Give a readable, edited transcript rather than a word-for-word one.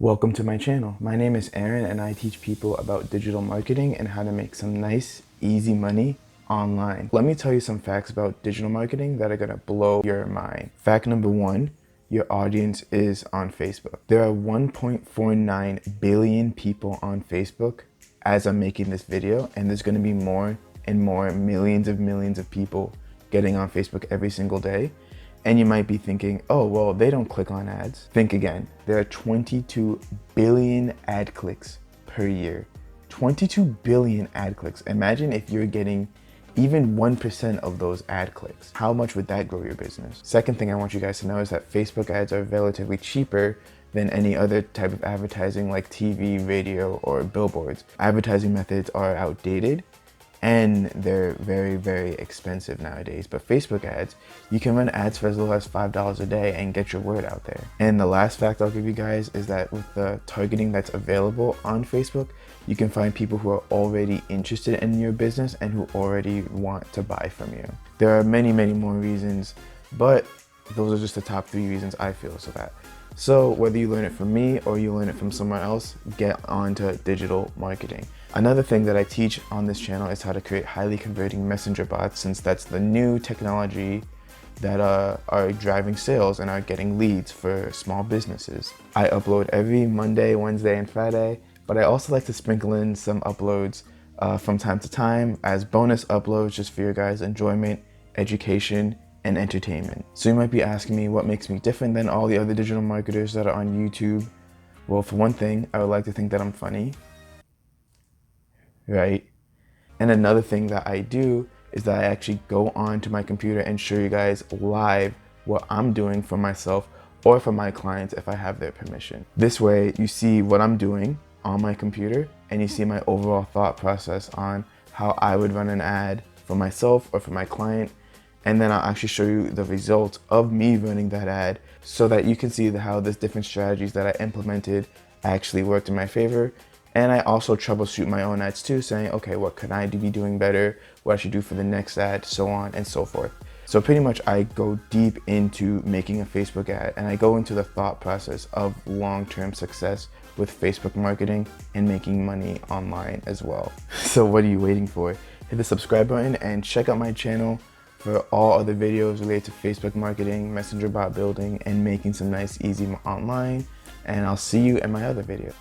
Welcome to my channel. My name is Aaron and I teach people about digital marketing and how to make some nice, easy money online. Let me tell you some facts about digital marketing that are gonna blow your mind. Fact number one, your audience is on Facebook. There are 1.49 billion people on Facebook as I'm making this video, and there's gonna be more and more millions of people getting on Facebook every single day. And you might be thinking, oh, well, they don't click on ads. Think again. There are 22 billion ad clicks per year. 22 billion ad clicks. Imagine if you're getting even 1% of those ad clicks. How much would that grow your business? Second thing I want you guys to know is that Facebook ads are relatively cheaper than any other type of advertising like TV, radio, or billboards. Advertising methods are outdated and they're very expensive nowadays. But Facebook ads, you can run ads for as little as $5 a day and get your word out there. And the last fact I'll give you guys is that with the targeting that's available on Facebook, you can find people who are already interested in your business and who already want to buy from you. There are many more reasons, but those are just the top 3 reasons I feel So whether you learn it from me or you learn it from somewhere else, get onto digital marketing. Another thing that I teach on this channel is how to create highly converting messenger bots, since that's the new technology that are driving sales and are getting leads for small businesses. I upload every Monday, Wednesday, and Friday, but I also like to sprinkle in some uploads from time to time as bonus uploads just for your guys' enjoyment, education, and entertainment. So you might be asking me what makes me different than all the other digital marketers that are on YouTube. Well, for one thing, I would like to think that I'm funny, right? And another thing that I do is that I actually go on to my computer and show you guys live what I'm doing for myself or for my clients if I have their permission. This way you see what I'm doing on my computer and you see my overall thought process on how I would run an ad for myself or for my client. And then I'll actually show you the results of me running that ad so that you can see how the different strategies that I implemented actually worked in my favor. And I also troubleshoot my own ads too, saying, okay, what could I be doing better? What I should do for the next ad, so on and so forth. So pretty much I go deep into making a Facebook ad and I go into the thought process of long-term success with Facebook marketing and making money online as well. So what are you waiting for? Hit the subscribe button and check out my channel for all other videos related to Facebook marketing, messenger bot building, and making some nice, easy online. And I'll see you in my other video.